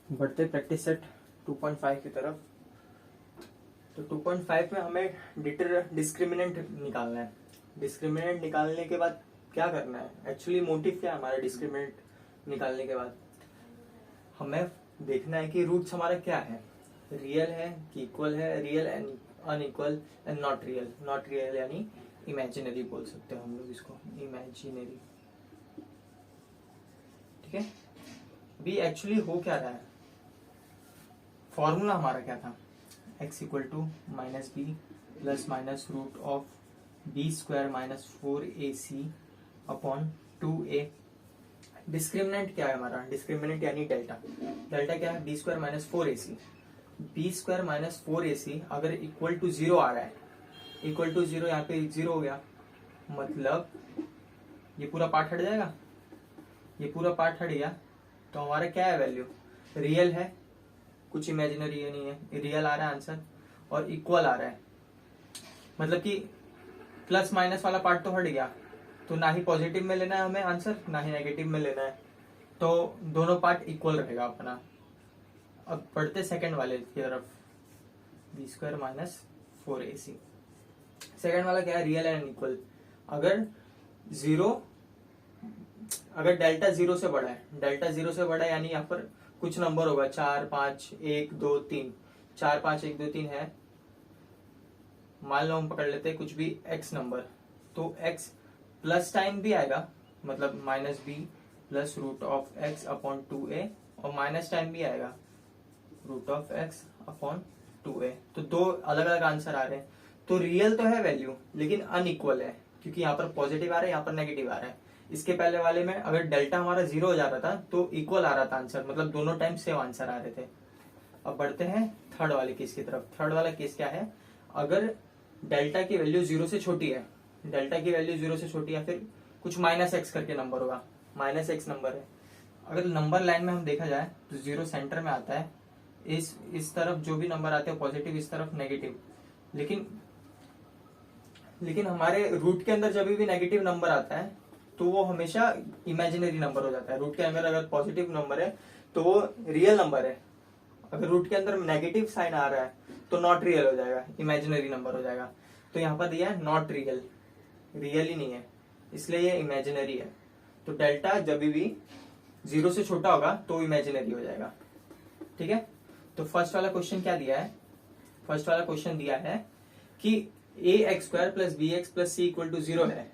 बढ़ते practice set 2.5 की तरफ। तो 2.5 में हमें डिस्क्रिमिनेंट निकालना है। डिस्क्रिमिनेंट निकालने के बाद क्या करना है, एक्चुअली मोटिव क्या है हमारा डिस्क्रिमिनेंट निकालने के बाद, हमें देखना है कि रूट्स हमारा क्या है, रियल है कि इक्वल है, real and unequal and not real. Not real यानी इमेजिनरी बोल सकते हैं हम लोग इसको, इमेजिनरी। ठीक है, अभी एक्चुअली हो क्या रहा है, फॉर्मूला हमारा क्या था, x equal to minus b plus minus root of b square minus 4ac upon 2a। Discriminant क्या है हमारा, डिस्क्रिमिनेंट यानी डेल्टा। डेल्टा क्या है, b square minus 4ac। B square minus 4ac अगर इक्वल टू 0 आ रहा है, इक्वल टू 0 यहाँ पे 0 हो गया, मतलब ये पूरा पार्ट हट जाएगा, ये पूरा पार्ट हट गया तो हमारा क्या है वैल्यू, रियल है, कुछ इमेजिनरी है नहीं है, रियल आ रहा है आंसर, और इक्वल आ रहा है, मतलब कि प्लस माइनस वाला पार्ट तो हट गया, तो ना ही पॉजिटिव में लेना है हमें आंसर, ना ही नेगेटिव में लेना है, तो दोनों पार्ट इक्वल रहेगा अपना। अब पढ़ते सेकंड वाले की तरफ, B square minus 4ac। Second वाला क्या है, रियल एंड इक्वल। अगर जीरो, अगर डेल्टा 0 से बड़ा है, डेल्टा 0 से बड़ा है यानी यहाँ पर कुछ नंबर होगा, 4 5 1 2 3, 4 5 1 2 3 है, मान लो हम पकड़ लेते हैं कुछ भी x नंबर, तो x प्लस टाइम भी आएगा, मतलब minus b plus root of x upon 2a, और माइनस टाइम भी आएगा root of x upon 2a। तो दो अलग अलग आंसर आ रहे हैं। तो रियल तो है वैल्यू लेकिन अनइक्वल है, क्योंकि यहाँ पर पॉजिटिव आ रहा है, यहाँ पर नेगेटिव आ रहा है। इसके पहले वाले में अगर डेल्टा हमारा 0 हो जाता था तो इक्वल आ रहा था आंसर, मतलब दोनों टाइम सेम आंसर आ रहे थे। अब बढ़ते हैं थर्ड वाले केस की तरफ। थर्ड वाला केस क्या है, अगर डेल्टा की वैल्यू 0 से छोटी है, डेल्टा की वैल्यू 0 से छोटी है, फिर कुछ माइनस एक्स करके नंबर होगा, माइनस एक्स नंबर है। अगर नंबर लाइन में हम देखा जाए तो 0 सेंटर में आता है, इस तरफ जो भी नंबर आते हैं पॉजिटिव, इस तरफ नेगेटिव। लेकिन हमारे रूट के अंदर जब भी नेगेटिव नंबर आता है तो वो हमेशा इमेजिनरी नंबर हो जाता है। रूट के अंदर अगर पॉजिटिव नंबर है तो वो रियल नंबर है, अगर रूट के अंदर नेगेटिव साइन आ रहा है तो नॉट रियल हो जाएगा, इमेजिनरी नंबर हो जाएगा। तो यहाँ पर दिया है नॉट रियल, रियल ही नहीं है, इसलिए ये इमेजिनरी है। तो डेल्टा जब भी 0 से छोटा होगा तो इमेजिनरी हो जाएगा। ठीक है, तो फर्स्ट वाला क्वेश्चन क्या दिया है, फर्स्ट वाला क्वेश्चन दिया है कि A x square plus B x plus C equal to 0 है,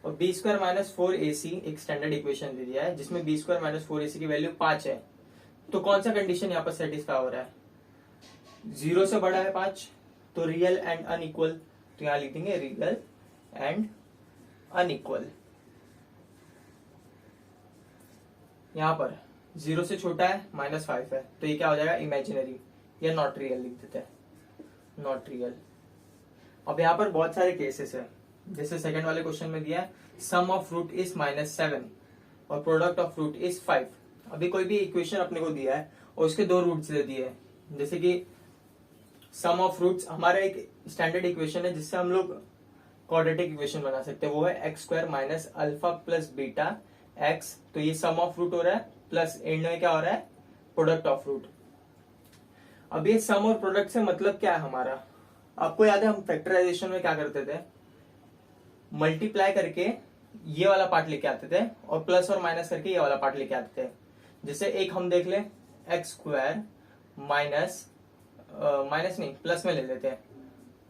और बी स्क्वायर माइनस 4ac एक स्टैंडर्ड इक्वेशन दे दिया है जिसमें बी स्क्वायर माइनस 4ac की वैल्यू 5 है। तो कौन सा कंडीशन यहाँ पर सेटिस्फाई हो रहा है, 0 से बड़ा है 5, तो रियल एंड अनइक्वल, तो यहाँ लिख देंगे रियल एंड अनइक्वल। यहाँ पर 0 से छोटा है -5 है, तो ये क्या हो जाएगा, इमेजिनरी या नॉट रियल लिख देते हैं, नॉट रियल। अब यहाँ पर बहुत सारे केसेस है, जैसे सेकंड वाले क्वेश्चन में दिया है सम ऑफ रूट इज -7 और प्रोडक्ट ऑफ रूट इज 5। अभी कोई भी इक्वेशन अपने को दिया है और उसके दो रूट्स दे दिए हैं, जैसे कि सम ऑफ रूट्स हमारा एक स्टैंडर्ड इक्वेशन है जिससे हम लोग क्वाड्रेटिक इक्वेशन बना सकते हैं, वो है x square minus alpha plus beta x. तो ये सम ऑफ रूट हो रहा है, प्लस एंड में क्या हो रहा है, प्रोडक्ट ऑफ रूट। अब ये सम और प्रोडक्ट से मतलब क्या है हमारा, आपको याद है हम फैक्टराइजेशन में क्या करते थे, मल्टीप्लाई करके ये वाला पार्ट लेके आते थे और प्लस और माइनस करके ये वाला पार्ट लेके आते थे। जैसे एक हम देख ले, एक्स स्क्वायर माइनस माइनस नहीं प्लस में ले लेते हैं,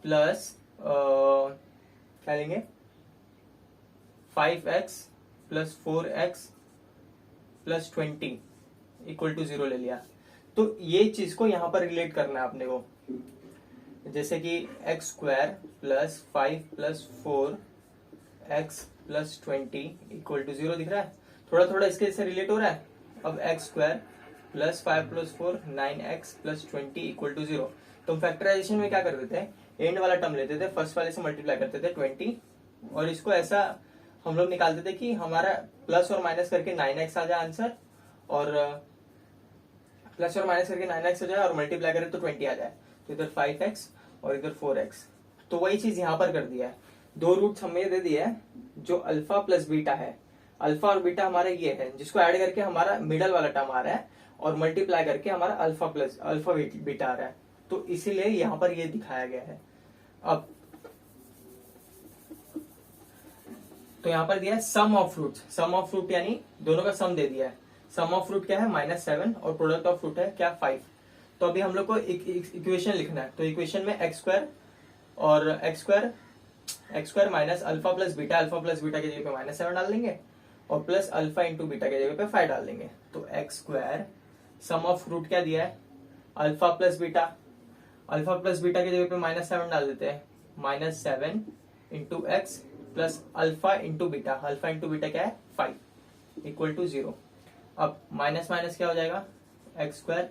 प्लस क्या लेंगे 5x plus 4x plus 20 equal to 0 ले लिया। तो ये चीज को यहां पर रिलेट करना है अपने को, जैसे कि x square plus 5 plus 4x plus 20 equal to 0 दिख रहा है, थोड़ा थोड़ा इसके से रिलेट हो रहा है। अब x square plus 5 plus 4 9x plus 20 equal to 0। तो हम फैक्टराइजेशन में क्या कर देते हैं, एंड वाला टर्म लेते थे, फर्स्ट वाले से मल्टीप्लाई करते थे 20, और इसको ऐसा हम लोग निकालते थे कि हमारा प्लस और माइनस करके 9x आ जाए आंसर, और प्लस और माइनस करके 9x हो जाए और मल्टीप्लाई करें तो 20 आ जाए। तो इधर 5x और इधर 4x। तो वही चीज यहां पर कर दिया है, दो रूट्स हमें दे दिया है जो अल्फा प्लस बीटा है। अल्फा और बीटा हमारा ये है जिसको ऐड करके हमारा मिडल वाला टर्म आ रहा है, और मल्टीप्लाई करके हमारा अल्फा प्लस अल्फा बीटा आ रहा है, तो इसीलिए यहाँ पर ये दिखाया गया है। अब तो यहाँ पर दिया है sum of root, sum of root यानी दोनों का सम दे दिया है। सम ऑफ फ्रूट क्या है -7 और प्रोडक्ट ऑफ फ्रूट है क्या 5। तो अभी हम लोग को इक्वेशन लिखना है, तो इक्वेशन में एक्स स्क्वायर और x square minus alpha plus beta की जगह पे -7 डाल देंगे और प्लस अल्फा इंटू बीटा की जगह पे 5 डाल देंगे। तो x square sum of fruit क्या दिया है अल्फा प्लस बीटा की जगह पे -7 डाल देते हैं, -7 into x plus alpha into beta क्या है 5 इक्वल टू 0। अब माइनस माइनस क्या हो जाएगा x square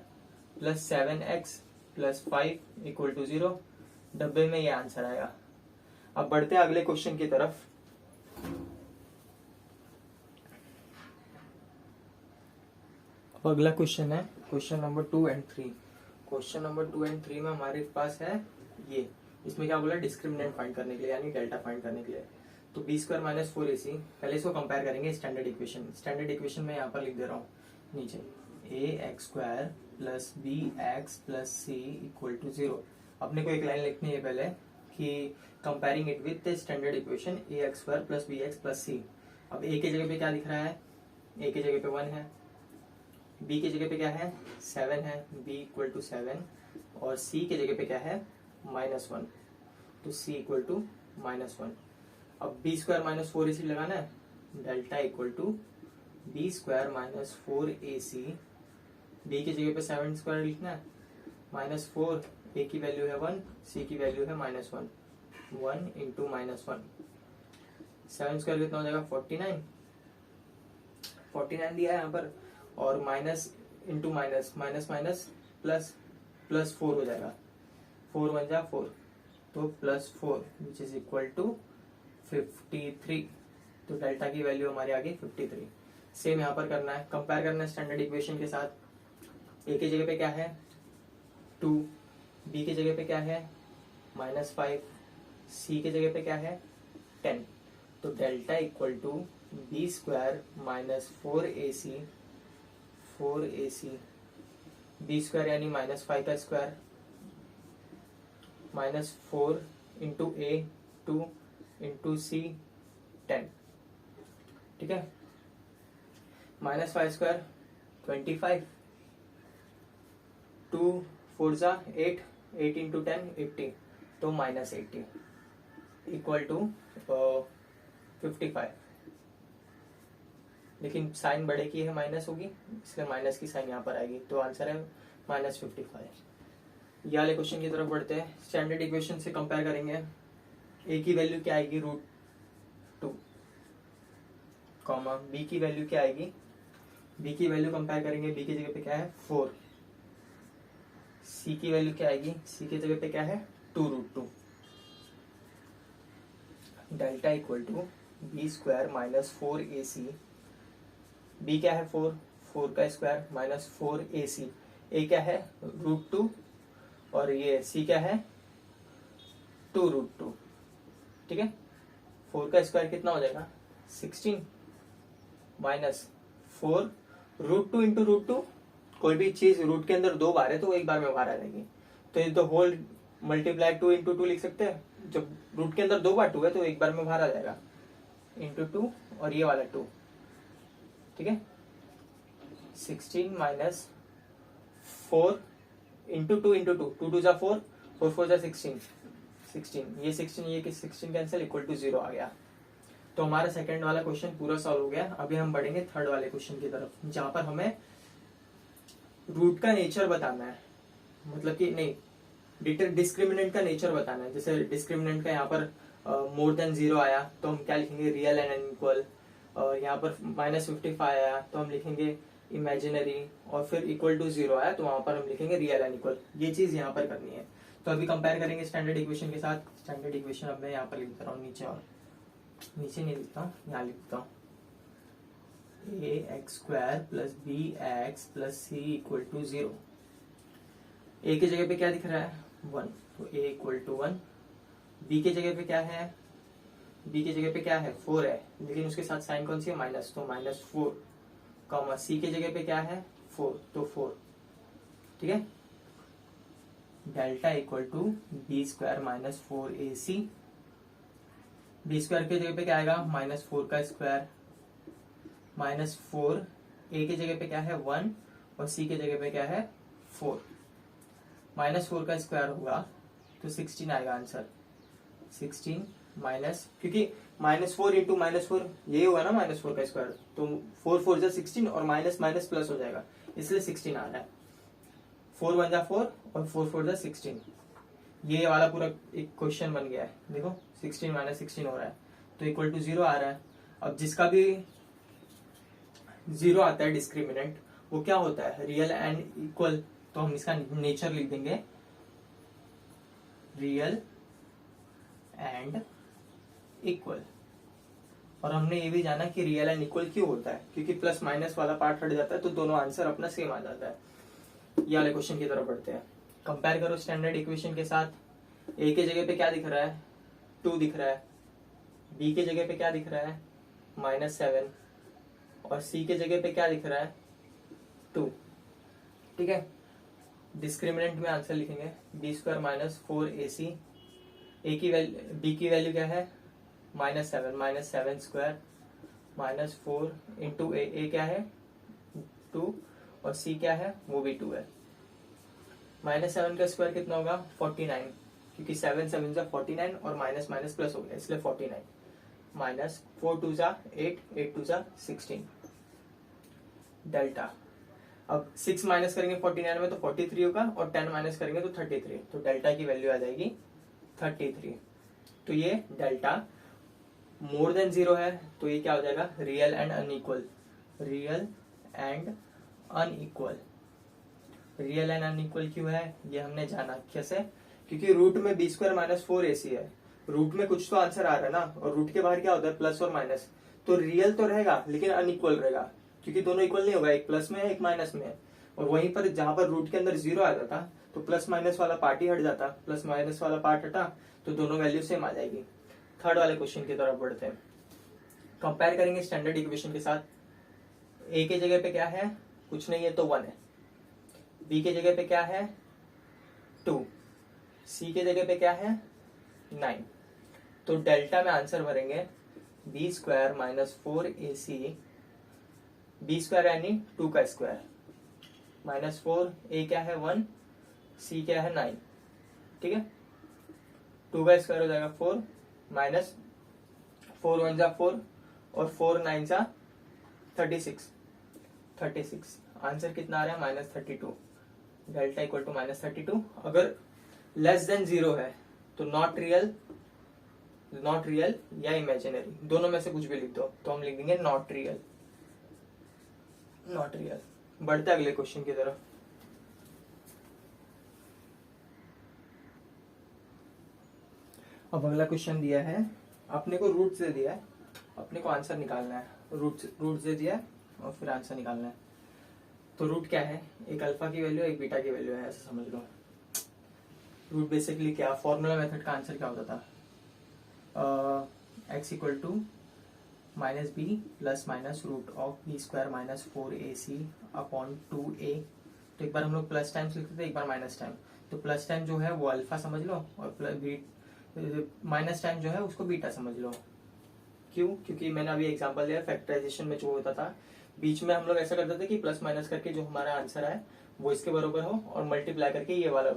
plus 7x plus 5 equal to 0। डब्बे में ये आंसर आएगा। अब बढ़ते हैं अगले क्वेश्चन की तरफ। अब अगला क्वेश्चन है question number 2 and 3। Question number 2 and 3 में हमारे पास है ये, इसमें क्या बोला डिस्क्रिमिनेंट फाइंड करने के लिए यानी डेल्टा फाइंड करने के लिए। तो बी स्क्वायर माइनस 4ac, पहले इसको कंपेयर करेंगे स्टैंडर्ड इक्वेशन में यहाँ पर लिख दे रहा हूँ नीचे ax square plus B x plus C equal to 0। अपने को एक लाइन लिखनी है पहले कि comparing it with standard equation ax square plus B x plus C. अब a के जगह पे क्या दिख रहा है, a के जगह पे 1 है, b की जगह पे क्या है 7 है, b इक्वल टू 7 और c के जगह पे क्या है -1, तो c इक्वल टू -1। अब बी स्क्वायर माइनस 4ac लगाना है, delta equal to b square minus 4ac, b की जगह पे 7 स्क्वायर लिखना है, -4, a की वैल्यू है 1, c की वैल्यू है -1, 1 इंटू -1, 7 स्क्वायर कितना हो जाएगा 49 दिया है यहाँ पर, और minus into minus minus plus 4 हो जाएगा, 4 1 जा 4, तो +4 विच इज इक्वल टू 53। तो डेल्टा की वैल्यू हमारे आगे 53। सेम यहाँ पर करना है, कंपेयर करना है स्टैंडर्ड इक्वेशन के साथ। ए की जगह पे क्या है 2, बी की जगह पे क्या है -5, सी की जगह पे क्या है 10। तो delta equal to b square minus 4ac, b square यानी -5 का स्क्वायर, -4 इंटू ए 2 इंटू सी 10, ठीक है। -5 स्क्वायर 25, 2 4 जा 8, 8 इंटू 10 80, तो -80 इक्वल टू 55। लेकिन साइन बड़े की है माइनस होगी, इसलिए माइनस की साइन यहाँ पर आएगी, तो आंसर है -55। ये वाले क्वेश्चन की तरफ बढ़ते हैं। स्टैंडर्ड इक्वेशन से कंपेयर करेंगे, ए की वैल्यू क्या आएगी √2, कॉमा बी की वैल्यू क्या आएगी, बी की वैल्यू कंपेयर करेंगे, बी की जगह पे क्या है 4, सी की वैल्यू क्या आएगी, सी की जगह पे क्या है 2√2। Delta equal to b square minus 4ac, b क्या है 4 का स्क्वायर माइनस 4ac, ए क्या है √2 और ये सी क्या है 2√2, ठीक है। 4 का स्क्वायर कितना हो जाएगा 16 माइनस 4 √2 इंटू √2, कोई भी चीज रूट के अंदर 2 बार है तो एक बार में बाहर आ जाएगी, तो ये तो होल मल्टीप्लाई 2 इंटू 2 लिख सकते हैं। जब रूट के अंदर 2 बार 2 है तो एक बार में बाहर आ जाएगा, इंटू 2 और ये वाला 2, ठीक है। 16 माइनस 4 इंटू 2 इंटू 2, 2 2 जा 4, 4 4 जा 16, ये 16 कैंसिल इक्वल टू 0 आ गया। तो हमारा सेकंड वाला क्वेश्चन पूरा सॉल्व हो गया। अभी हम बढ़ेंगे थर्ड वाले क्वेश्चन की तरफ, जहां पर हमें रूट का नेचर बताना है, मतलब कि नहीं डिस्क्रिमिनेंट का नेचर बताना है। जैसे डिस्क्रिमिनेंट का यहाँ पर मोर देन 0 आया तो हम क्या लिखेंगे रियल एंड अनइक्वल, यहाँ पर -55 आया तो हम लिखेंगे इमेजिनरी, और फिर इक्वल टू 0 आया तो वहां पर हम लिखेंगे रियल एंड इक्वल। ये चीज यहाँ पर करनी है। तो अभी कंपेयर करेंगे स्टैंडर्ड इक्वेशन के साथ। स्टैंडर्ड इक्वेशन अब मैं यहाँ पर लिखता हूँ नीचे, और नीचे नहीं लिखता हूँ, यहाँ लिखता हूँ ax square plus B x plus C equal to 0। A की जगह पे क्या दिख रहा है 1, तो a इक्वल टू 1। बी की जगह पे क्या है, बी की जगह पे क्या है 4 है, लेकिन उसके साथ साइन कौन सी है माइनस, तो -4, कॉमा सी की जगह पे क्या है 4, तो 4, ठीक है। Delta equal to b square minus 4ac, b square की जगह पे क्या आएगा -4 का स्क्वायर, -4, ए की जगह पे क्या है 1 और सी की जगह पे क्या है 4, -4 का स्क्वायर होगा तो 16 आएगा आंसर। 16 माइनस, क्योंकि -4 इंटू -4 यही होगा ना -4 का स्क्वायर, तो 4 4 जा 16 और माइनस माइनस प्लस हो जाएगा, इसलिए 16 आ रहा है। 4 1 जा 4 और 4 4 जा 16, ये वाला पूरा एक क्वेश्चन बन गया है। देखो 16 माइनस 16 हो रहा है तो इक्वल टू 0 आ रहा है। अब जिसका भी 0 आता है डिस्क्रिमिनेंट, वो क्या होता है रियल एंड इक्वल, तो हम इसका नेचर लिख देंगे रियल एंड इक्वल। और हमने ये भी जाना कि रियल एंड इक्वल क्यों होता है, क्योंकि प्लस माइनस वाला पार्ट हट जाता है तो दोनों आंसर अपना सेम आ जाता है। ये वाले क्वेश्चन की तरफ बढ़ते हैं। कंपेयर करो स्टैंडर्ड इक्वेशन के साथ। ए के जगह पे क्या दिख रहा है 2 दिख रहा है, बी के जगह पे क्या दिख रहा है -7 और सी के जगह पे क्या दिख रहा है 2, ठीक है। डिस्क्रिमिनेंट में आंसर लिखेंगे बी स्क्वायर माइनस 4ac, ए की वैल्यू बी की वैल्यू क्या है -7 स्क्वायर -4 इंटू ए क्या है 2 और सी क्या है वो भी 2 है। -7 का स्क्वायर कितना होगा 49, क्योंकि 7 7 जा 49 और माइनस माइनस प्लस हो गया इसलिए 49, माइनस 4 2 जा 8 8 2 जा 16, डेल्टा। अब 6 माइनस करेंगे 49 में तो 43 होगा और 10 माइनस करेंगे तो 33, तो डेल्टा की वैल्यू आ जाएगी 33। तो ये डेल्टा मोर देन 0 है तो ये क्या हो जाएगा real and unequal, real and unequal. Real and unequal क्यों है ये हमने जाना कैसे, क्योंकि रूट में बी स्क्वायर माइनस 4ac है, रूट में कुछ तो आंसर आ रहा है ना, और रूट के बाहर क्या होता है प्लस और माइनस, तो रियल तो रहेगा लेकिन अनइक्वल रहेगा, क्योंकि दोनों इक्वल नहीं होगा, एक प्लस में है एक माइनस में है। और वहीं पर जहां पर रूट के अंदर 0 आ जाता तो प्लस माइनस वाला पार्ट ही हट जाता, प्लस माइनस वाला पार्ट हटा तो दोनों वैल्यू सेम आ जाएगी। थर्ड वाले क्वेश्चन की तरफ बढ़ते हैं। कंपेयर करेंगे स्टैंडर्ड इक्वेशन के साथ। ए के जगह पे क्या है कुछ नहीं है तो 1 है, बी के जगह पे क्या है 2, सी के जगह पे क्या है 9, तो डेल्टा में आंसर भरेंगे b square minus 4ac, b square यानी 2 का स्क्वायर, -4 ए क्या है 1, सी क्या है 9, ठीक है। 2 का स्क्वायर हो जाएगा 4, माइनस 4 1 जा 4 और 4 9 जा 36, आंसर कितना आ रहा है -32, डेल्टा इक्वल टू -32। अगर लेस देन 0 है तो नॉट रियल या इमेजिनरी, दोनों में से कुछ भी लिख दो, तो हम लिख देंगे नॉट रियल। बढ़ते अगले क्वेश्चन की तरफ। अब अगला क्वेश्चन दिया है, अपने को रूट से दिया है, अपने को आंसर निकालना है, रूट से दिया है और फिर आंसर निकालना है। तो रूट क्या है, एक अल्फा की वैल्यू एक बीटा की वैल्यू है, ऐसा समझ लो। रूट बेसिकली क्या, फॉर्मूला मेथड का आंसर क्या होता था, x equal to minus b plus minus root of b square minus 4ac upon 2a। तो एक बार हम लोग प्लस टाइम्स लिखते थे, एक बार माइनस टाइम, तो प्लस टाइम जो है वो अल्फा समझ लो और माइनस टाइम जो है उसको बीटा समझ लो। क्यों, क्योंकि मैंने अभी एग्जांपल दिया फैक्टराइजेशन में जो होता था बीच में हम लोग ऐसा करते थे कि प्लस माइनस करके जो हमारा आंसर आए वो इसके बराबर हो और मल्टीप्लाई करके ये वाला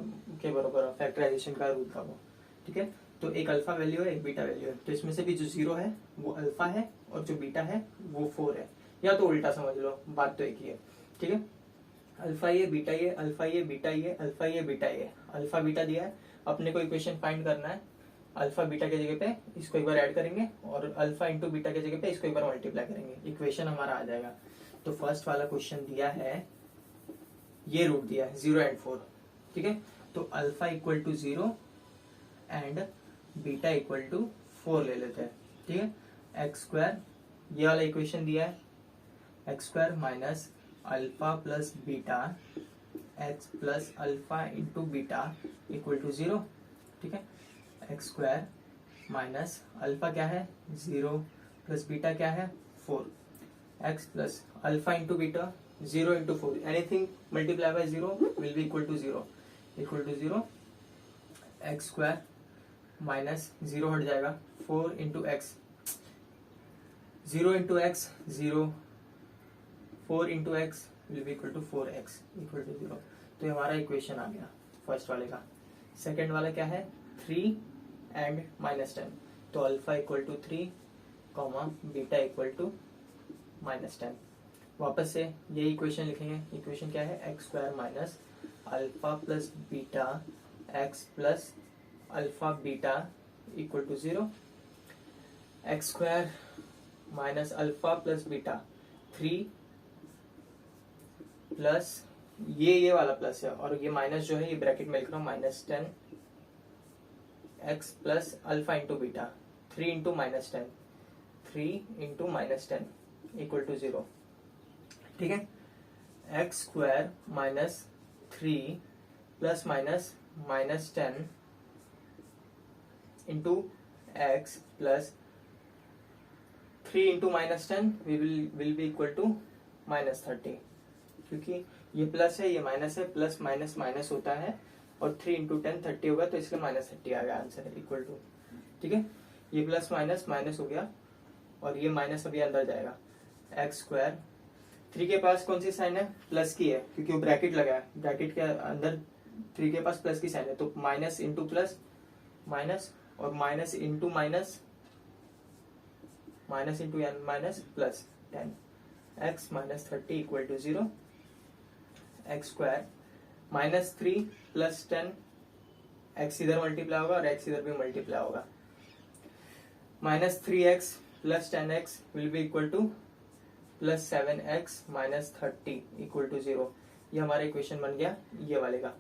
के बराबर हो, फैक्टराइजेशन का रूल था वो, ठीक है। तो एक अल्फा वैल्यू है एक बीटा वैल्यू है, तो इसमें से भी जो 0 है वो अल्फा है और जो बीटा है वो 4 है, या तो उल्टा समझ लो, बात तो एक ही है, ठीक है। अल्फा ये बीटा ये, अल्फा ये बीटा ये, अल्फा ये बीटा ये, अल्फा बीटा दिया है, अपने को इक्वेशन फाइंड करना है। अल्फा बीटा के जगह पे इसको एक बार ऐड करेंगे और अल्फा इंटू बीटा के जगह पे इसको एक बार मल्टीप्लाई करेंगे, इक्वेशन हमारा आ जाएगा। तो फर्स्ट वाला क्वेश्चन दिया है, ये रूट दिया है 0 एंड 4, ठीक है। तो alpha equal to 0 and beta equal to 4 ले लेते हैं, ठीक है। एक्स स्क्वायर ये वाला इक्वेशन दिया है, x square minus alpha plus beta x plus alpha into beta equal to 0, ठीक है। एक्स स्क्वायर माइनस अल्फा क्या है 0 प्लस बीटा क्या है 4, x plus alpha into beta 0 into 4, anything multiply by 0 will be equal to 0, equal to 0 x square minus 0 हट जाएगा 4 into x, 0 into x 0, 4 into x will be equal to 4x equal to 0। तो ये हमारा equation आ गया first वाले का। Second वाला क्या है, 3 एंड -10, तो alpha equal to 3 comma beta equal to -10। वापस से यही इक्वेशन लिखेंगे, इक्वेशन क्या है, x square minus alpha plus beta x plus alpha beta equal to 0, x square minus alpha plus beta 3 plus ये वाला प्लस है और ये माइनस जो है ये ब्रैकेट में लिख रहा हूँ, -10 x plus alpha into beta 3 into -10, 3 into -10 equal to 0। ठीक है, x square minus 3 plus minus -10 into x plus 3 into -10 will be equal to -30, क्योंकि ये प्लस है ये माइनस है, प्लस माइनस माइनस होता है और 3 इंटू 10 30 होगा, तो इसलिए -30 आ गया आंसर इक्वल टू। ठीक है, ये प्लस माइनस माइनस हो गया और ये माइनस अभी अंदर जाएगा, एक्स स्क्वायर 3 के पास कौन सी साइन है, प्लस की है, क्योंकि वो ब्रैकेट लगा है, ब्रैकेट के अंदर 3 के पास प्लस की साइन है, तो माइनस इंटू प्लस माइनस और minus into minus, minus into minus plus 10, x minus 30 equal to 0, x square -3 plus 10, x इधर मल्टीप्लाई होगा और एक्स इधर भी मल्टीप्लाई होगा, -3x plus 10x will be equal to plus 7x minus 30 equal to 0। ये हमारा equation बन गया ये वाले का।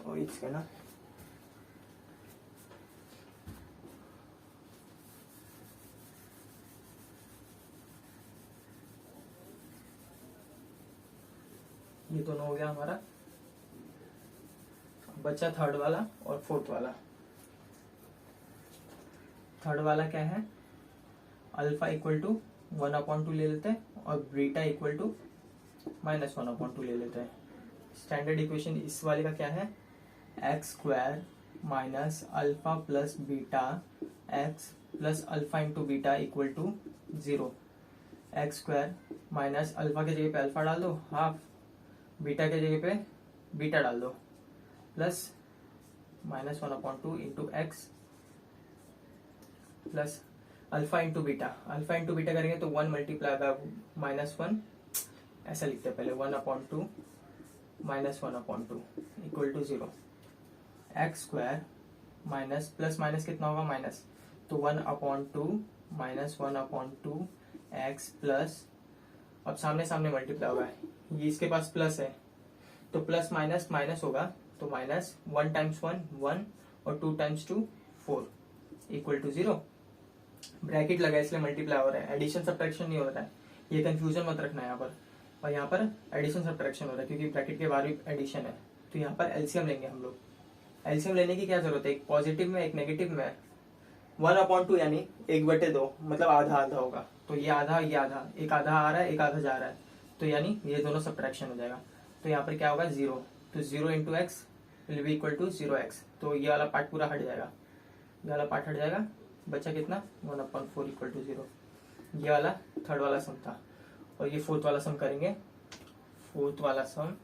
और इसका ना ये दोनों हो गया हमारा, बचा थर्ड वाला और फोर्थ वाला। थर्ड वाला क्या है, अल्फा इक्वल टू 1/2 ले लेते हैं और बीटा इक्वल टू -1/2 ले लेते हैं। स्टैंडर्ड इक्वेशन इस वाले का क्या है, x square minus alpha plus beta x plus alpha into beta equal to 0, x square minus alpha के जगह पे अल्फा डाल दो हाफ, बीटा के जगह पे बीटा डाल दो, plus -1/2 into x plus alpha into beta, alpha into beta करेंगे तो 1 मल्टीप्लाई बाय -1, ऐसा लिखते हैं पहले, 1/2 -1/2 equal to 0, x square minus plus minus कितना होगा माइनस, तो 1/2 -1/2 एक्स प्लस, अब सामने सामने मल्टीप्लाई होगा, ये इसके पास प्लस है तो प्लस माइनस माइनस होगा, तो माइनस 1 टाइम्स 1 1 और 2 टाइम्स 2 4 इक्वल टू 0। ब्रैकेट लगा इसलिए मल्टीप्लाई हो रहा है, एडिशन सब्ट्रैक्शन नहीं हो रहा है, ये कंफ्यूजन मत रखना यहाँ पर। और यहाँ पर एडिशन सब्ट्रैक्शन हो रहा है क्योंकि ब्रैकेट के बाहर भी एडिशन है, तो यहाँ पर एलसीएम लेंगे हम लोग। एलसीएम लेने की क्या जरूरत है, एक पॉजिटिव में एक नेगेटिव में, 1/2 यानी 1/2 मतलब आधा आधा होगा, तो ये आधा एक आधा आ रहा है एक आधा जा रहा है, तो यानी ये दोनों सब्ट्रैक्शन हो जाएगा। तो यहाँ पर क्या होगा 0, तो 0 into x will be equal to 0x, तो ये वाला पार्ट पूरा हट जाएगा, ये वाला पार्ट हट जाएगा, बचा कितना 1/4 इक्वल टू 0। ये वाला थर्ड वाला सम था और ये फोर्थ वाला सम करेंगे। फोर्थ वाला sum,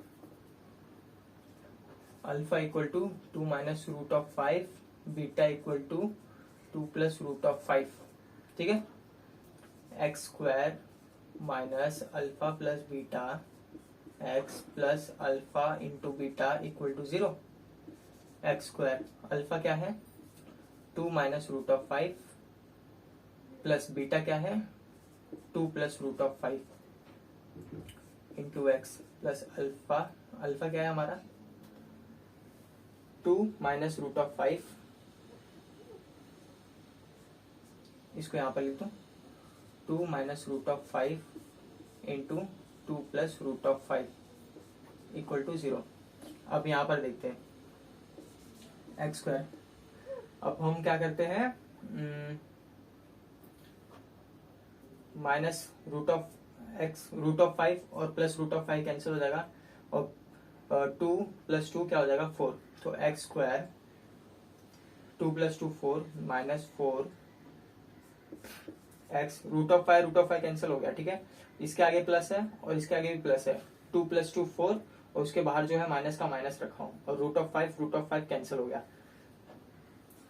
alpha equal to 2 minus root of 5, beta equal to 2 plus root of 5। ठीक है, x square minus alpha plus beta x plus alpha into beta equal to 0। X square alpha क्या है 2 minus root of 5 plus beta क्या है 2 plus root of 5 into x plus alpha, alpha क्या है हमारा 2 minus root of 5, इसको यहां पर लिख दो 2 minus root of 5 into 2 plus root of 5 equal to 0। अब यहां पर देखते हैं एक्स स्क्वायर, अब हम क्या करते हैं minus root of x root of 5 और प्लस रूट ऑफ 5 कैंसिल हो जाएगा और 2 + 2 क्या हो जाएगा 4। तो x square 2 + 2 4 -4 x root of 5 cancel हो गया। ठीक है, इसके आगे प्लस है और इसके आगे भी प्लस है। 2 + 2 4 और उसके बाहर जो है माइनस का माइनस रखा हूं और रूट ऑफ 5 कैंसिल हो गया।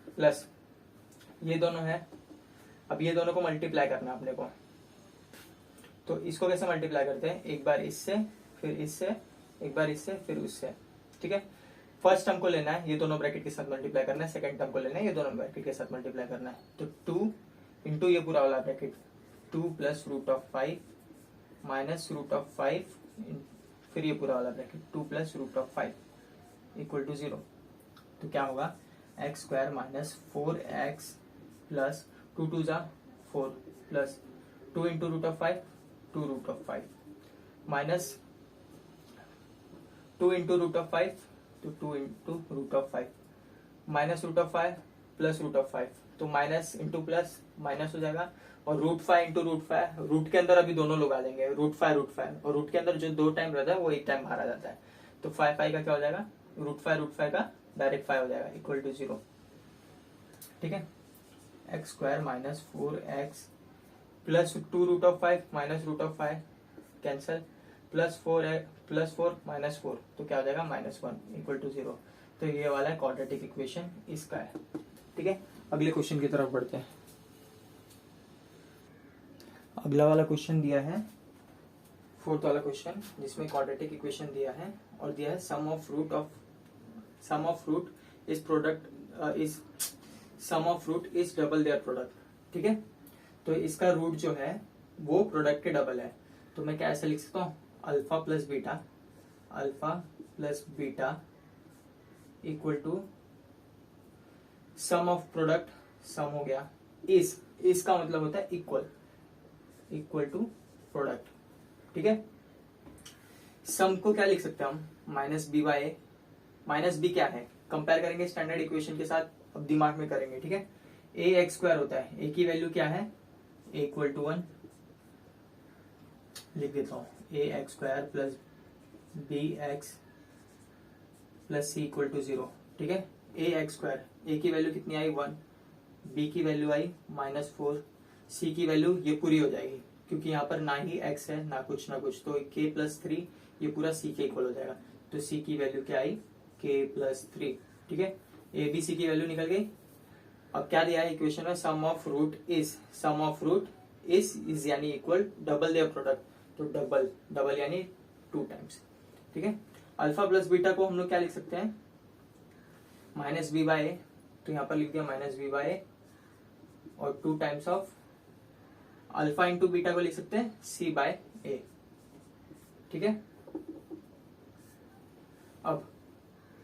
प्लस ये दोनों है, अब ये दोनों को मल्टीप्लाई करना है अपने को। तो इसको कैसे मल्टीप्लाई करते हैं, एक बार इससे फिर इससे, एक बार इससे फिर उससे। ठीक है, फर्स्ट टर्म को लेना है, ये दोनों ब्रैकेट के साथ मल्टीप्लाई करना है। सेकंड टर्म को लेना है, ये दोनों ब्रैकेट के साथ मल्टीप्लाई करना है। तो 2 इंटू ये पूरा वाला ब्रैकेट 2 + √5 -√5 फिर ये पूरा वाला ब्रैकेट 2 + √5 = 0। तो क्या होगा x² -4x प्लस 2 2 जा 4 प्लस 2 इंटू √5 2 √5 माइनस 2 इंटू √5 तो 2 इंटू √5 माइनस √5 प्लस √5 तो माइनस इंटू प्लस माइनस हो जाएगा और √5 इंटू √5 रूट के अंदर अभी दोनों लोग आ जाएंगे √5 और रूट के अंदर जो 2 टाइम रहता है वो एक टाइम बाहर आ जाता है। तो 5 का क्या हो जाएगा √5 का डायरेक्ट 5 हो जाएगा = 0। ठीक है, x² -4x plus 2 √5 minus √5 cancel plus 4 -4 तो क्या हो जाएगा -1 = 0। तो ये वाला है क्वाड्रेटिक इक्वेशन इसका है। ठीक है, अगले क्वेश्चन की तरफ बढ़ते हैं। अगला वाला क्वेश्चन दिया है 4th वाला क्वेश्चन, जिसमें क्वाड्रेटिक इक्वेशन दिया है और दिया है sum of root is double their product. ठीक है, तो इसका रूट जो है वो प्रोडक्ट के डबल है। तो मैं क्या ऐसा लिख सकता हूँ alpha plus beta equal to sum of product, sum हो गया इसका मतलब होता है इक्वल टू प्रोडक्ट। ठीक है, सम को क्या लिख सकते हैं हम -b/a। -b क्या है, कंपेयर करेंगे स्टैंडर्ड इक्वेशन के साथ, अब दिमाग में करेंगे। ठीक है, ax² होता है, a की वैल्यू क्या है a = 1 लिख देता हूँ ax² plus bx plus c = 0। ठीक है, ax², a की वैल्यू कितनी आई 1, b की वैल्यू आई -4, c की वैल्यू ये पूरी हो जाएगी क्योंकि यहाँ पर ना ही x है ना कुछ, तो k + 3 ये पूरा c के इक्वल हो जाएगा। तो c की वैल्यू क्या आई k + 3। ठीक है, a b c की वैल्यू निकल गई। अब क्या दिया है इक्वेशन में, सम ऑफ रूट इज यानी इक्वल डबल देयर प्रोडक्ट, तो डबल यानी 2 टाइम्स। ठीक है, अल्फा प्लस बीटा को हम लोग क्या लिख सकते हैं -b/a, तो यहाँ पर लिख दिया -b/a और 2 times of alpha into beta को लिख सकते हैं c/a। ठीक है, अब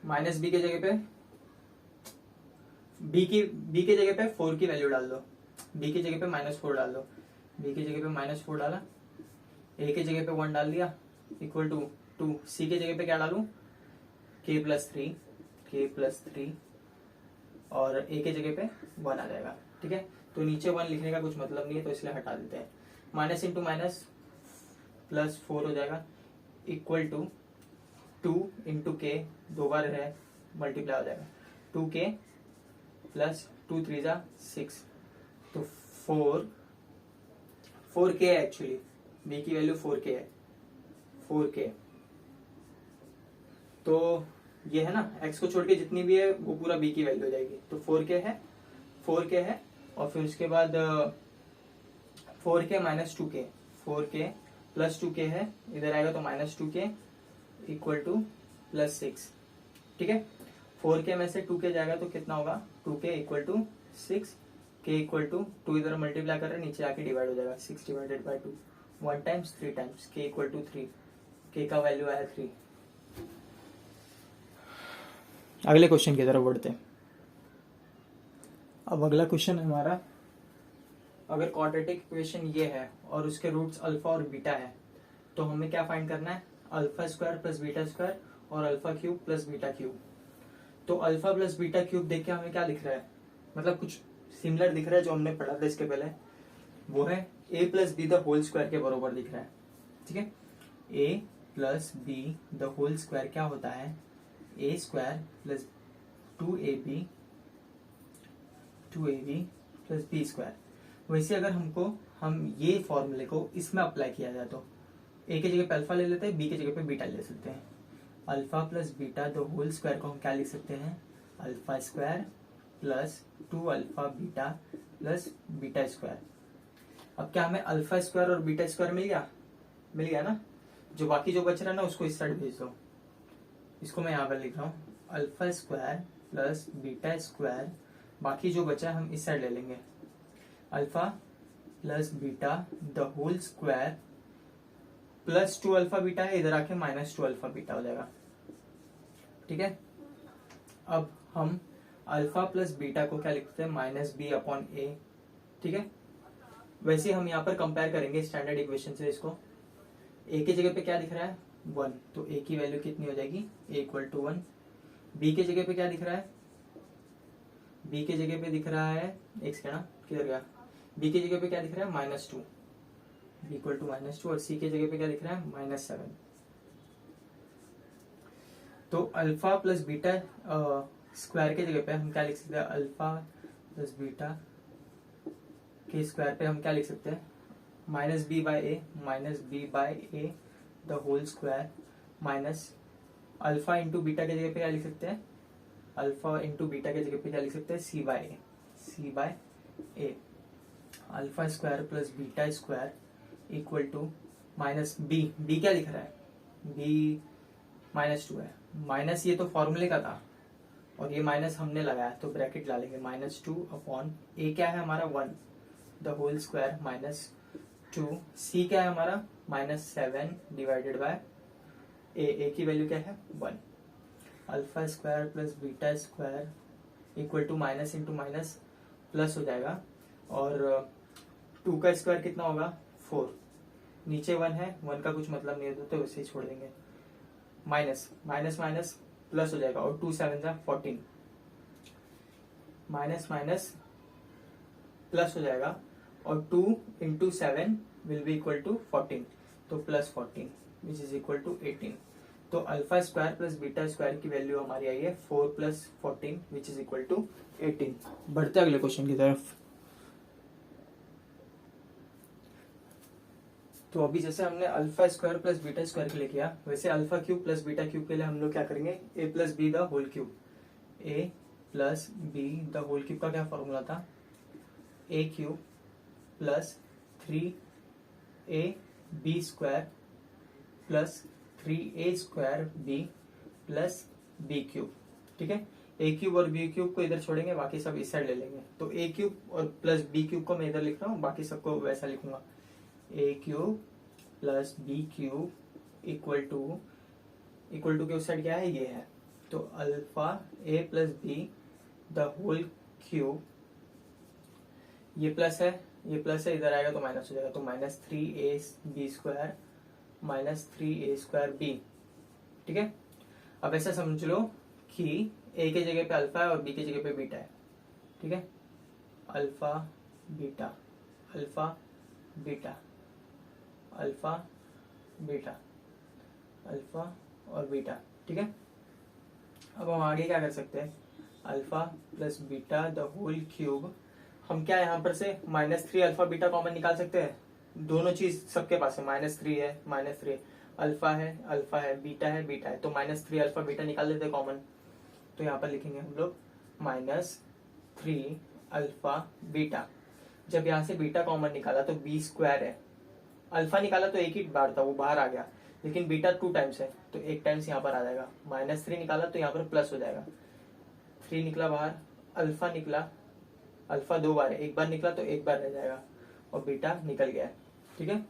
-b के जगह पे b के जगह पे 4 की वैल्यू डाल दो, b की जगह पे -4 डाल दो, b की जगह पे -4 डाला, a की जगह पे 1 डाल दिया इक्वल टू 2, c के जगह पे क्या डालूं k + 3 और a के जगह पे 1 आ जाएगा। ठीक है, तो नीचे 1 लिखने का कुछ मतलब नहीं है तो इसलिए हटा देते हैं। माइनस इंटू माइनस +4 हो जाएगा इक्वल टू 2 इंटू के, 2 बार है मल्टीप्लाई हो जाएगा 2k प्लस 2 3 जा 6, तो 4k है एक्चुअली, b की वैल्यू 4k है, 4k। तो ये है ना, x को छोड़ के जितनी भी है वो पूरा b की वैल्यू हो जाएगी। तो 4k है और फिर उसके बाद 4k - 2k, 4k plus 2k है, इधर आएगा तो -2k इक्वल टू +6। ठीक है, 4k में से 2k जाएगा तो कितना होगा 2k = 6, k = 2 इधर मल्टीप्लाई कर रहे हैं, नीचे आके डिवाइड हो जाएगा 6 / 2 1 टाइम्स 3 टाइम्स, k = 3, k का वैल्यू आया 3। अगले क्वेश्चन की तरफ बढ़ते हैं। अब अगला क्वेश्चन है हमारा, अगर क्वाड्रेटिक इक्वेशन ये है और उसके रूट्स अल्फा और बीटा है तो हमें क्या फाइंड करना है α² + β² और α³ + β³। तो अल्फा प्लस बीटा क्यूब देख के हमें क्या दिख रहा है, मतलब कुछ सिमिलर दिख रहा है जो हमने पढ़ा था इसके पहले, वो है a + b² के बराबर दिख रहा है। ठीक है। A plus B the whole square क्या होता है, A square plus 2ab plus B square. वैसे अगर हम ये फॉर्मूले को इसमें अप्लाई किया जाए तो ए की जगह पे अल्फा ले लेते हैं, बी की जगह पे बीटा ले सकते हैं। Alpha plus beta the whole square को हम क्या लिख सकते हैं, alpha square plus 2 alpha beta plus beta square. अब क्या हमें अल्फा स्क्वायर और बीटा स्क्वायर मिल गया ना। जो बाकी जो बच रहा है ना उसको इस साइड भेज दो। इसको मैं यहाँ पर लिख रहा हूँ, alpha square plus beta square, बाकी जो बचा हम इस साइड ले लेंगे। Alpha plus beta the whole square plus 2 alpha beta है, इधर आके माइनस 2 अल्फा बीटा हो जाएगा। ठीक है। अब हम अल्फा प्लस बीटा को क्या लिखते हैं, माइनस बी अपॉन ए। ठीक है। वैसे हम यहाँ पर कंपेयर करेंगे स्टैंडर्ड इक्वेशन से इसको। ए की जगह पे क्या दिख रहा है, 1, तो ए की वैल्यू कितनी हो जाएगी, ए इक्वल टू 1। बी के जगह पे क्या दिख रहा है, बी के जगह पे दिख रहा है, एक सेकेंड किधर गया, बी की जगह पे क्या दिख रहा है, -2, बी इक्वल टू -2। और सी के जगह पे क्या दिख रहा है, -7। तो अल्फा प्लस बीटा स्क्वायर के जगह पे हम क्या लिख सकते हैं, अल्फा प्लस बीटा के स्क्वायर पे हम क्या लिख सकते हैं, -b/a the whole square minus alpha into beta के जगह पे क्या लिख सकते हैं, अल्फा इंटू बीटा के जगह पे क्या लिख सकते हैं, c/a। Alpha square plus beta square equal to minus b क्या लिख रहा है, b -2 है। माइनस ये तो फॉर्मूले का था और ये माइनस हमने लगाया तो ब्रैकेट डालेंगे, -2 अपॉन ए क्या है हमारा 1 द होल स्क्वायर माइनस 2, सी क्या है हमारा -7 डिवाइडेड बाय ए की वैल्यू क्या है 1। Alpha square plus beta square equal to minus into minus plus हो जाएगा, और 2 का स्क्वायर कितना होगा 4, नीचे 1 है, 1 का कुछ मतलब नहीं होता तो वैसे ही छोड़ देंगे। माइनस माइनस माइनस प्लस हो जाएगा, और 2 7 जा 14, माइनस माइनस प्लस हो जाएगा, और 2 into 7 will be equal to 14, तो plus 14 which is equal to 18। तो alpha square plus beta square की वैल्यू हमारी आई है 4 plus 14 which is equal to 18। बढ़ते अगले क्वेश्चन की तरफ। तो अभी जैसे हमने alpha square plus beta square के लिए किया, वैसे alpha cube plus beta cube के लिए हम लोग क्या करेंगे, a plus B the whole cube. A plus B the whole cube का क्या फॉर्मूला था, a cube plus 3ab square plus 3a square b plus b cube. ठीक है। ए क्यूब और बी क्यूब को इधर छोड़ेंगे, बाकी सब इस साइड ले लेंगे। तो ए क्यूब और प्लस बी क्यूब को मैं इधर लिख रहा हूँ, बाकी सबको वैसा लिखूंगा, a cube plus b cube equal to के उस साइड क्या है, ये है। तो alpha a plus B the whole cube, ये प्लस है इधर आएगा तो माइनस हो जाएगा, तो -3ab square minus 3a square B. ठीक है। अब ऐसा समझ लो कि ए के जगह पे अल्फा है और बी के जगह पे बीटा है। ठीक है। Alpha beta alpha beta alpha beta alpha और बीटा। ठीक है। अब हम आगे क्या कर सकते हैं, alpha plus beta the whole cube, हम क्या यहाँ पर से -3 अल्फा बीटा कॉमन निकाल सकते हैं, दोनों चीज सबके पास है, -3 है, अल्फा है, बीटा है, तो -3 अल्फा बीटा निकाल लेते हैं कॉमन। तो यहाँ पर लिखेंगे हम लोग -3 अल्फा बीटा। जब यहाँ से बीटा कॉमन निकाला तो बी स्क्वायर है, अल्फा निकाला तो एक ही बार था वो बाहर आ गया, लेकिन बीटा 2 टाइम्स है तो 1 टाइम्स यहाँ पर आ जाएगा। -3 निकाला तो यहाँ पर प्लस हो जाएगा, 3 निकला बाहर, अल्फा निकला, अल्फा 2 बार है, एक बार निकला तो एक बार रह जाएगा, और बीटा निकल गया है। ठीक है।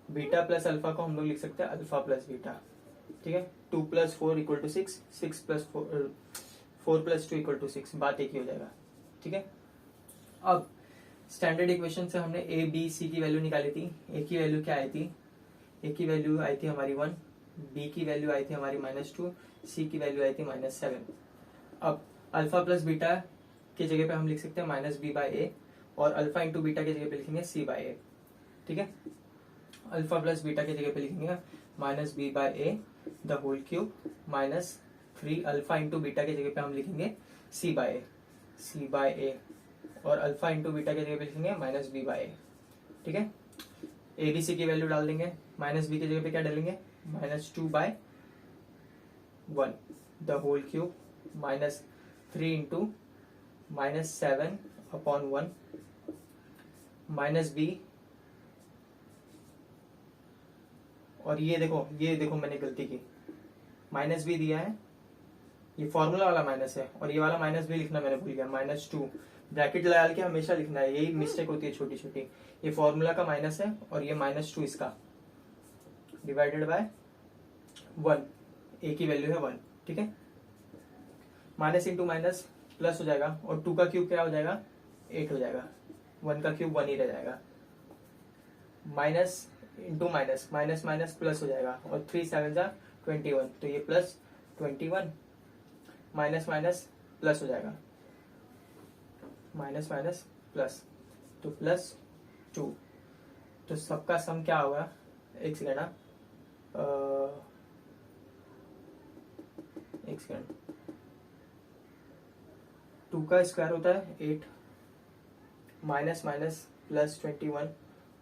बीटा प्लस अल्फा को हम लोग लिख सकते हैं अल्फा प्लस बीटा। ठीक है। 2 + 4 = 6, 6 + 4 + 2 = 6, बात एक ही हो जाएगा। ठीक है। अब स्टैंडर्ड इक्वेशन से हमने ए बी सी की वैल्यू निकाली थी। ए की वैल्यू क्या आई थी, ए की वैल्यू आई थी हमारी 1, बी की वैल्यू आई थी हमारी -2, सी की वैल्यू आई थी -7। अब अल्फा प्लस बीटा की जगह पे हम लिख सकते हैं -b/a, और अल्फा इंटू बीटा की जगह पे लिखेंगे c/a। ठीक है। अल्फा प्लस बीटा की जगह पे लिखेंगे minus b by a the whole cube minus 3 alpha into beta की जगह पे हम लिखेंगे सी बाय ए और अल्फा इंटू बीटा की जगह पे लिखेंगे माइनस बी बाय ए। ठीक है, ए बी सी की वैल्यू डाल देंगे, माइनस बी की जगह पे क्या डालेंगे minus 2/1 the whole cube minus 3 into minus 7/1 minus b, और ये देखो मैंने गलती की, माइनस बी दिया है, ये फॉर्मूला वाला माइनस है और ये वाला माइनस भी लिखना मैंने भूल गया, -2 ब्रैकेट लगा के हमेशा लिखना है, यही मिस्टेक होती है छोटी छोटी। ये फॉर्मूला का माइनस है और ये -2 इसका डिवाइडेड बाय 1, ए की वैल्यू है 1। ठीक है, माइनस इंटू माइनस प्लस हो जाएगा और 2 का क्यूब क्या हो जाएगा 8 हो जाएगा, 1 का क्यूब 1 ही रह जाएगा, minus into minus minus minus plus हो जाएगा और 3 7 जा 21, तो ये प्लस 21 माइनस माइनस प्लस हो जाएगा, माइनस माइनस प्लस, तो +2, तो सबका सम क्या होगा, एक सेकेंड, एक सेकेंड, 2 का स्क्वायर होता है 8, माइनस माइनस +21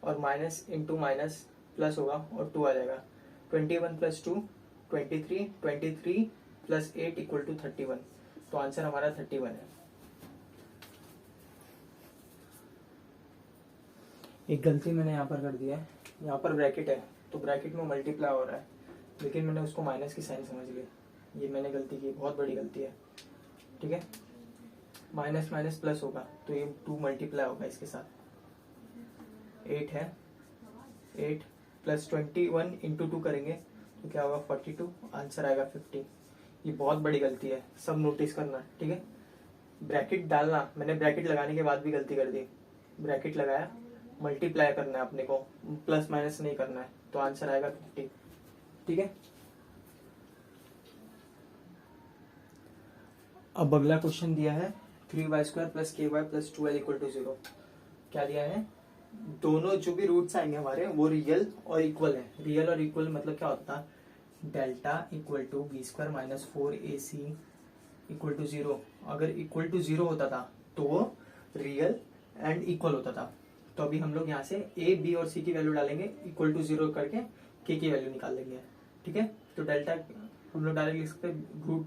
और माइनस इंटू माइनस प्लस होगा और 2 आ जाएगा, 21 + 2 23, 23 + 8 = 31, तो आंसर हमारा 31 है। एक गलती मैंने यहाँ पर कर दिया है, यहाँ पर ब्रैकेट है तो ब्रैकेट में मल्टीप्लाई हो रहा है, लेकिन मैंने उसको माइनस की साइन समझ ली, ये मैंने गलती की, बहुत बड़ी गलती है। ठीक है, माइनस माइनस प्लस होगा तो ये 2 मल्टीप्लाई होगा इसके साथ, 8 है, 8 + 21 × 2 करेंगे तो क्या होगा 42, आंसर आएगा 50। ये बहुत बड़ी गलती है, सब नोटिस करना। ठीक है, ब्रैकेट डालना, मैंने ब्रैकेट लगाने के बाद भी गलती कर दी, ब्रैकेट लगाया, मल्टीप्लाई करना है अपने को, प्लस माइनस नहीं करना है, तो आंसर आएगा 50। ठीक है, अब अगला क्वेश्चन दिया है 3y² + ky + 2l = 0। क्या दिया है, दोनों जो भी रूट्स आएंगे हमारे वो रियल और इक्वल है। रियल और इक्वल मतलब क्या होता है, डेल्टा = b² - 4ac = 0। अगर इक्वल टू 0 होता था तो वो रियल एंड इक्वल होता था। तो अभी हम लोग यहाँ से a, b और c की वैल्यू डालेंगे, इक्वल टू 0 करके k की वैल्यू निकाल लेंगे। ठीक है, तो डेल्टा हम लोग डायरेक्ट लिख सकते हैं रूट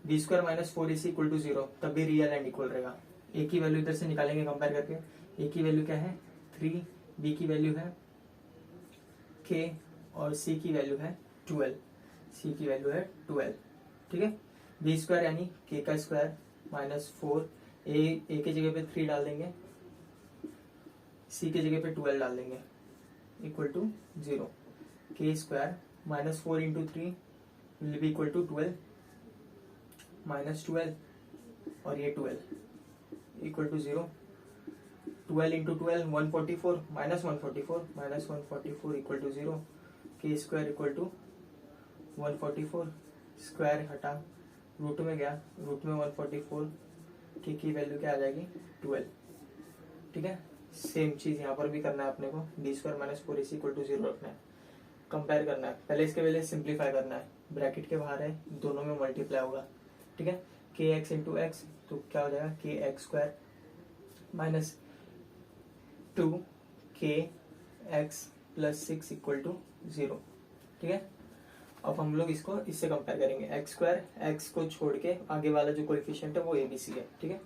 b² - 4ac = 0, तब भी रियल एंड इक्वल रहेगा। a की वैल्यू इधर से निकालेंगे कंपेयर करके, a की वैल्यू क्या है 3, b की वैल्यू है k और c की वैल्यू है 12, c की वैल्यू है 12। ठीक है, b² यानी k का स्क्वायर -4, a की जगह पे 3 डाल देंगे, c की जगह पे 12 डाल देंगे, equal to 0। k² -4 × 3 will be equal to 12, -12 और ये 12 equal to 0। 12 × 12 144, -144 equal to 0। k² equal to 144, square हटा रूट में गया, रूट में 144, k की वैल्यू क्या आ जाएगी 12। ठीक है, सेम चीज यहाँ पर भी करना है अपने को, b² - 4ac = 0 रखना है, कंपेयर करना है। पहले इसके पहले सिंप्लीफाई करना है, ब्रैकेट के बाहर है, दोनों में मल्टीप्लाई होगा। ठीक है, kx × x तो क्या हो जाएगा kx² - 2kx + 6 = 0। ठीक है, अब हम लोग इसको इससे कंपेयर करेंगे, x² x को छोड़ के आगे वाला जो कोएफिशिएंट है वो abc है। ठीक है,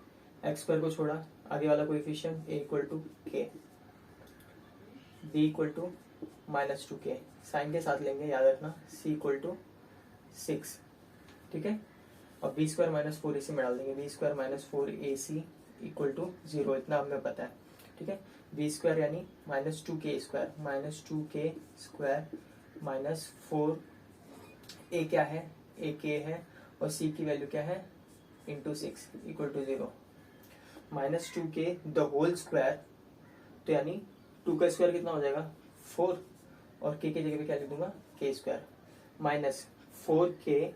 x² को छोड़ा, आगे वाला coefficient a = k, b = -2k, sign के साथ लेंगे, याद रखना, c = 6। ठीक है, अब b² - 4ac में डाल देंगे, b² - 4ac = 0, इतना हमें पता है। ठीक है, b² यानी -2k² -4, a क्या है, a k है और c की वैल्यू क्या है × 6 = 0। -2k द होल स्क्वायर, तो यानी 2 का स्क्वायर कितना हो जाएगा 4, और k की जगह पे क्या लिख दूंगा k², -4k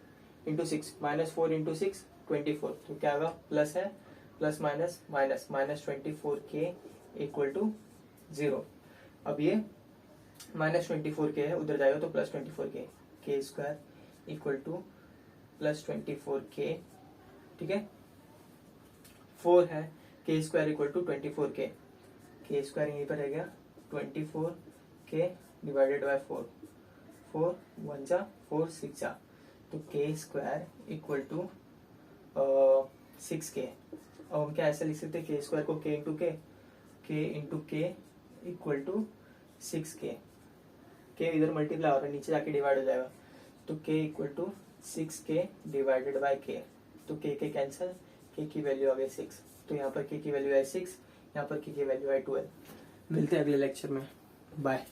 × 6, -4 × 6 24, तो क्या होगा प्लस है, प्लस माइनस माइनस, -24k = 0। अब ये -24k है, उधर जाएगा तो +24k, k square equal to +24k, ठीक है। 4 है, k square equal to 24k, k square यहीं पर रह गया, 24k डिवाइडेड बाय 4, 4 1 जा 4 6 जा, तो k square equal to 6k। अब हम क्या ऐसे लिख सकते हैं, k स्क्वायर को k into k equal to 6k, k इधर मल्टीप्लाई हो रहा है, नीचे जाके डिवाइड हो जाएगा, तो k equal to 6k divided by k, तो k के कैंसिल, k की वैल्यू आ गई 6, तो यहाँ पर k की वैल्यू है 6, यहाँ पर k की वैल्यू है 12। मिलते हैं अगले लेक्चर में, बाय।